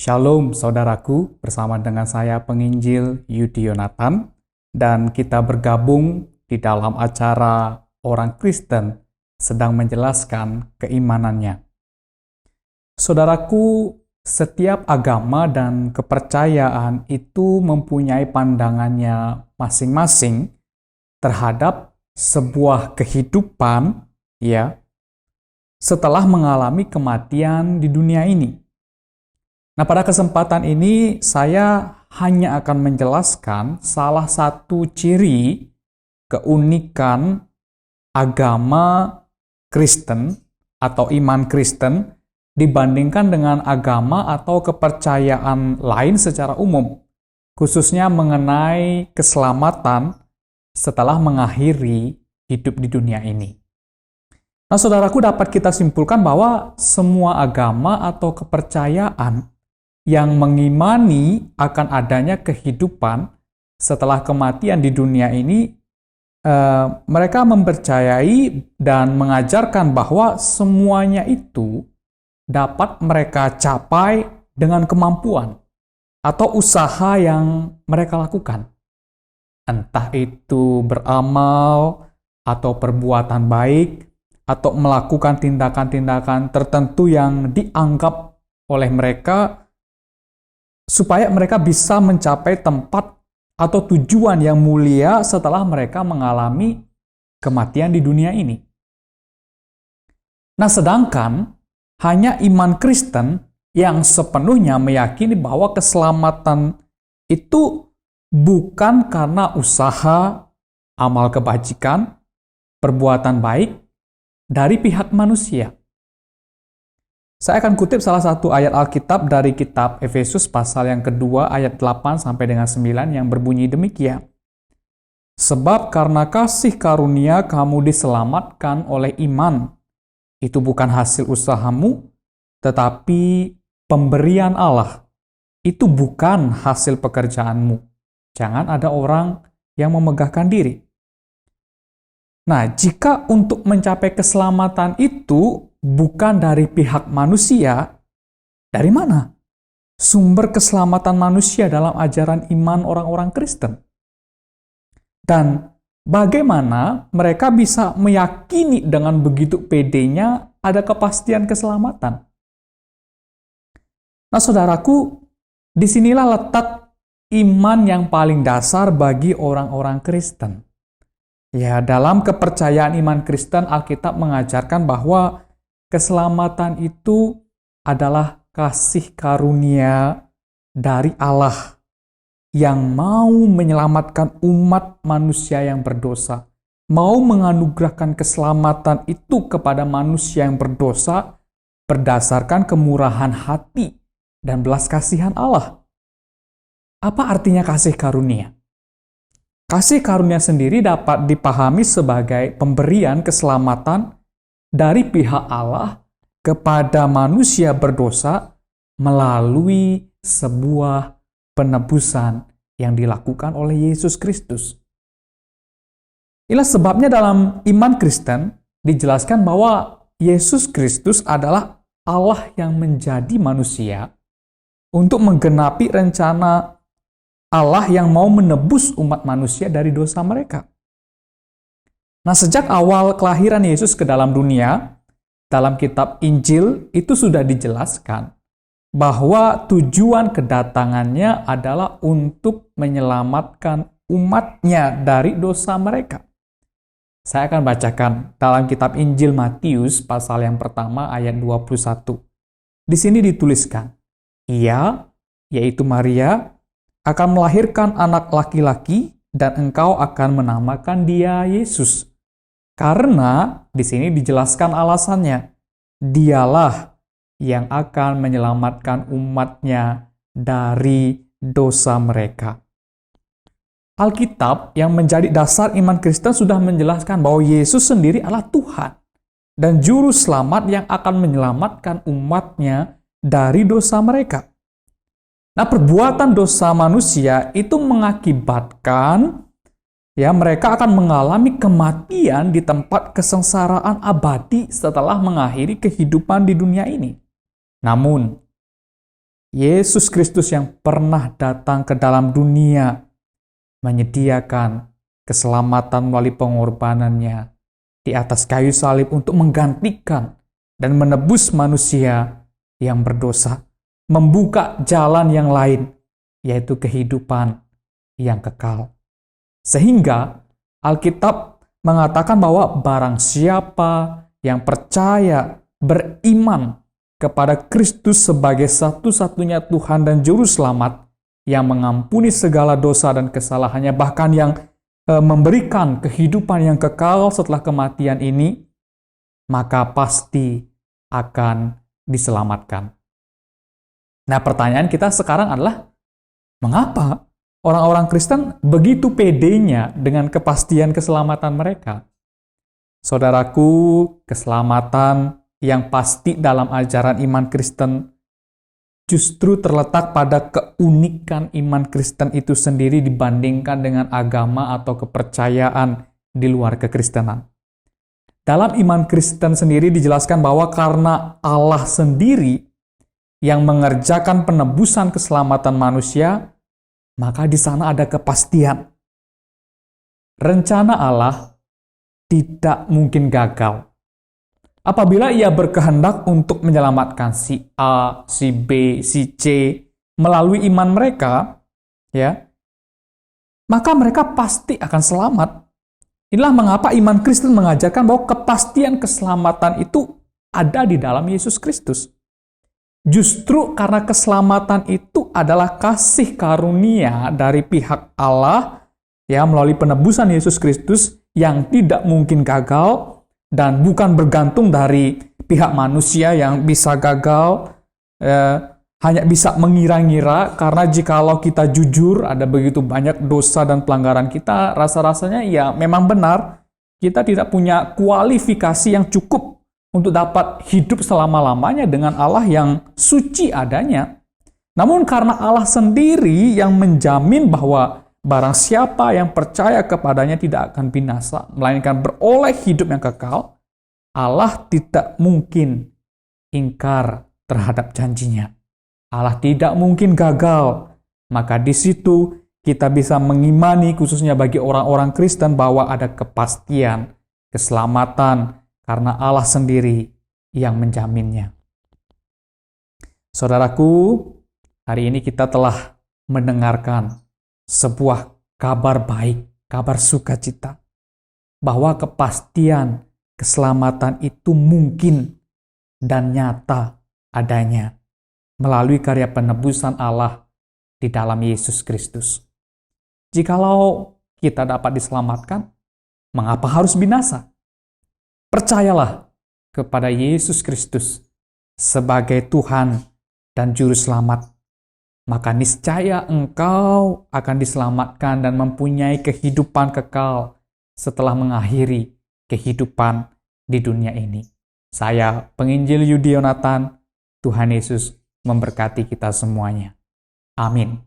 Shalom saudaraku, bersama dengan saya penginjil Yudi Yonatan, dan kita bergabung di dalam acara Orang Kristen sedang menjelaskan keimanannya. Saudaraku, setiap agama dan kepercayaan itu mempunyai pandangannya masing-masing terhadap sebuah kehidupan setelah mengalami kematian di dunia ini. Nah, pada kesempatan ini saya hanya akan menjelaskan salah satu ciri keunikan agama Kristen atau iman Kristen dibandingkan dengan agama atau kepercayaan lain secara umum, khususnya mengenai keselamatan setelah mengakhiri hidup di dunia ini. Nah, saudaraku, dapat kita simpulkan bahwa semua agama atau kepercayaan yang mengimani akan adanya kehidupan setelah kematian di dunia ini, mereka mempercayai dan mengajarkan bahwa semuanya itu dapat mereka capai dengan kemampuan atau usaha yang mereka lakukan. Entah itu beramal atau perbuatan baik atau melakukan tindakan-tindakan tertentu yang dianggap oleh mereka supaya mereka bisa mencapai tempat atau tujuan yang mulia setelah mereka mengalami kematian di dunia ini. Nah, sedangkan hanya iman Kristen yang sepenuhnya meyakini bahwa keselamatan itu bukan karena usaha, amal kebajikan, perbuatan baik dari pihak manusia. Saya akan kutip salah satu ayat Alkitab dari kitab Efesus pasal yang kedua ayat 8 sampai dengan 9 yang berbunyi demikian. Sebab karena kasih karunia kamu diselamatkan oleh iman. Itu bukan hasil usahamu, tetapi pemberian Allah. Itu bukan hasil pekerjaanmu. Jangan ada orang yang memegahkan diri. Nah, jika untuk mencapai keselamatan itu bukan dari pihak manusia, dari mana sumber keselamatan manusia dalam ajaran iman orang-orang Kristen? Dan bagaimana mereka bisa meyakini dengan begitu pedenya ada kepastian keselamatan? Nah, saudaraku, disinilah letak iman yang paling dasar bagi orang-orang Kristen. Ya, dalam kepercayaan iman Kristen, Alkitab mengajarkan bahwa keselamatan itu adalah kasih karunia dari Allah yang mau menyelamatkan umat manusia yang berdosa, mau menganugerahkan keselamatan itu kepada manusia yang berdosa berdasarkan kemurahan hati dan belas kasihan Allah. Apa artinya kasih karunia? Kasih karunia sendiri dapat dipahami sebagai pemberian keselamatan dari pihak Allah kepada manusia berdosa melalui sebuah penebusan yang dilakukan oleh Yesus Kristus. Inilah sebabnya dalam iman Kristen dijelaskan bahwa Yesus Kristus adalah Allah yang menjadi manusia untuk menggenapi rencana Allah yang mau menebus umat manusia dari dosa mereka. Nah, sejak awal kelahiran Yesus ke dalam dunia, dalam kitab Injil itu sudah dijelaskan bahwa tujuan kedatangannya adalah untuk menyelamatkan umatnya dari dosa mereka. Saya akan bacakan dalam kitab Injil Matius pasal yang pertama ayat 21. Di sini dituliskan, Ia, yaitu Maria, akan melahirkan anak laki-laki dan engkau akan menamakan dia Yesus. Karena di sini dijelaskan alasannya, dialah yang akan menyelamatkan umatnya dari dosa mereka. Alkitab yang menjadi dasar iman Kristen sudah menjelaskan bahwa Yesus sendiri adalah Tuhan dan Juru Selamat yang akan menyelamatkan umatnya dari dosa mereka. Nah, perbuatan dosa manusia itu mengakibatkan mereka akan mengalami kematian di tempat kesengsaraan abadi setelah mengakhiri kehidupan di dunia ini. Namun, Yesus Kristus yang pernah datang ke dalam dunia menyediakan keselamatan melalui pengorbanannya di atas kayu salib untuk menggantikan dan menebus manusia yang berdosa, membuka jalan yang lain, yaitu kehidupan yang kekal. Sehingga Alkitab mengatakan bahwa barang siapa yang percaya, beriman kepada Kristus sebagai satu-satunya Tuhan dan Juru Selamat yang mengampuni segala dosa dan kesalahannya, bahkan yang memberikan kehidupan yang kekal setelah kematian ini, maka pasti akan diselamatkan. Nah, pertanyaan kita sekarang adalah, mengapa orang-orang Kristen begitu pedenya dengan kepastian keselamatan mereka? Saudaraku, keselamatan yang pasti dalam ajaran iman Kristen justru terletak pada keunikan iman Kristen itu sendiri dibandingkan dengan agama atau kepercayaan di luar kekristenan. Dalam iman Kristen sendiri dijelaskan bahwa karena Allah sendiri yang mengerjakan penebusan keselamatan manusia, maka di sana ada kepastian. Rencana Allah tidak mungkin gagal. Apabila ia berkehendak untuk menyelamatkan si A, si B, si C melalui iman mereka, ya, maka mereka pasti akan selamat. Inilah mengapa iman Kristen mengajarkan bahwa kepastian keselamatan itu ada di dalam Yesus Kristus. Justru karena keselamatan itu adalah kasih karunia dari pihak Allah, ya, melalui penebusan Yesus Kristus yang tidak mungkin gagal, dan bukan bergantung dari pihak manusia yang bisa gagal, hanya bisa mengira-ngira, karena jikalau kita jujur ada begitu banyak dosa dan pelanggaran kita, rasa-rasanya ya memang benar, kita tidak punya kualifikasi yang cukup untuk dapat hidup selama-lamanya dengan Allah yang suci adanya. Namun karena Allah sendiri yang menjamin bahwa barang siapa yang percaya kepadanya tidak akan binasa, melainkan beroleh hidup yang kekal, Allah tidak mungkin ingkar terhadap janjinya. Allah tidak mungkin gagal. Maka di situ kita bisa mengimani, khususnya bagi orang-orang Kristen, bahwa ada kepastian, keselamatan, karena Allah sendiri yang menjaminnya. Saudaraku, hari ini kita telah mendengarkan sebuah kabar baik, kabar sukacita, bahwa kepastian keselamatan itu mungkin dan nyata adanya melalui karya penebusan Allah di dalam Yesus Kristus. Jikalau kita dapat diselamatkan, mengapa harus binasa? Percayalah kepada Yesus Kristus sebagai Tuhan dan Juru Selamat, maka niscaya engkau akan diselamatkan dan mempunyai kehidupan kekal setelah mengakhiri kehidupan di dunia ini. Saya, Penginjil Yudi Yonatan, Tuhan Yesus memberkati kita semuanya. Amin.